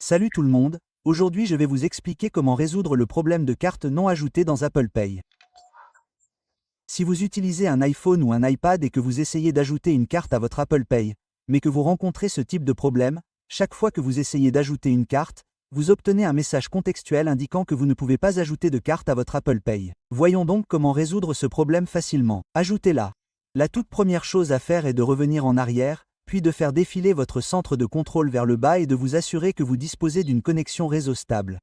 Salut tout le monde, aujourd'hui je vais vous expliquer comment résoudre le problème de carte non ajoutée dans Apple Pay. Si vous utilisez un iPhone ou un iPad et que vous essayez d'ajouter une carte à votre Apple Pay, mais que vous rencontrez ce type de problème, chaque fois que vous essayez d'ajouter une carte, vous obtenez un message contextuel indiquant que vous ne pouvez pas ajouter de carte à votre Apple Pay. Voyons donc comment résoudre ce problème facilement. Ajoutez-la. La toute première chose à faire est de revenir en arrière, puis de faire défiler votre centre de contrôle vers le bas et de vous assurer que vous disposez d'une connexion réseau stable.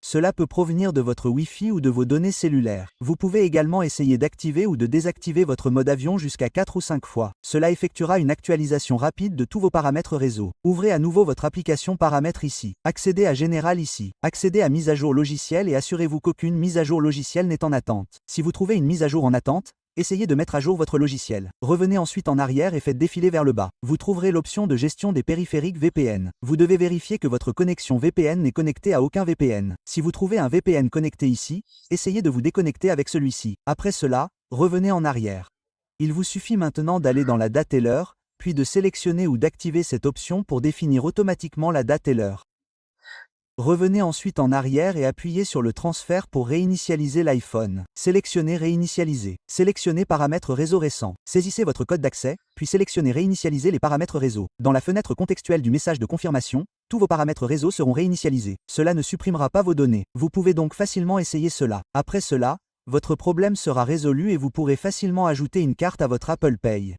Cela peut provenir de votre Wi-Fi ou de vos données cellulaires. Vous pouvez également essayer d'activer ou de désactiver votre mode avion jusqu'à 4 ou 5 fois. Cela effectuera une actualisation rapide de tous vos paramètres réseau. Ouvrez à nouveau votre application Paramètres ici. Accédez à Général ici. Accédez à Mise à jour logiciel et assurez-vous qu'aucune mise à jour logiciel n'est en attente. Si vous trouvez une mise à jour en attente, essayez de mettre à jour votre logiciel. Revenez ensuite en arrière et faites défiler vers le bas. Vous trouverez l'option de gestion des périphériques VPN. Vous devez vérifier que votre connexion VPN n'est connectée à aucun VPN. Si vous trouvez un VPN connecté ici, essayez de vous déconnecter avec celui-ci. Après cela, revenez en arrière. Il vous suffit maintenant d'aller dans la date et l'heure, puis de sélectionner ou d'activer cette option pour définir automatiquement la date et l'heure. Revenez ensuite en arrière et appuyez sur le transfert pour réinitialiser l'iPhone. Sélectionnez Réinitialiser. Sélectionnez Paramètres réseau récents. Saisissez votre code d'accès, puis sélectionnez Réinitialiser les paramètres réseau. Dans la fenêtre contextuelle du message de confirmation, tous vos paramètres réseau seront réinitialisés. Cela ne supprimera pas vos données. Vous pouvez donc facilement essayer cela. Après cela, votre problème sera résolu et vous pourrez facilement ajouter une carte à votre Apple Pay.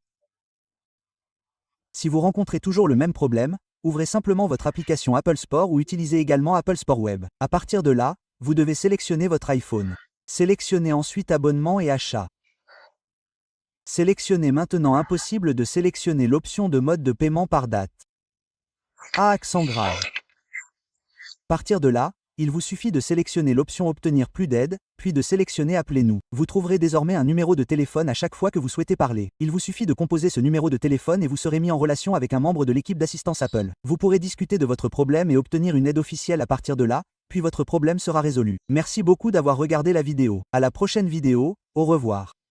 Si vous rencontrez toujours le même problème, ouvrez simplement votre application Apple Store ou utilisez également Apple Store Web. À partir de là, vous devez sélectionner votre iPhone. Sélectionnez ensuite Abonnement et Achat. Sélectionnez maintenant Impossible de sélectionner l'option de mode de paiement par date. Accent grave. À partir de là, il vous suffit de sélectionner l'option Obtenir plus d'aide, puis de sélectionner Appelez-nous. Vous trouverez désormais un numéro de téléphone à chaque fois que vous souhaitez parler. Il vous suffit de composer ce numéro de téléphone et vous serez mis en relation avec un membre de l'équipe d'assistance Apple. Vous pourrez discuter de votre problème et obtenir une aide officielle à partir de là, puis votre problème sera résolu. Merci beaucoup d'avoir regardé la vidéo. À la prochaine vidéo, au revoir.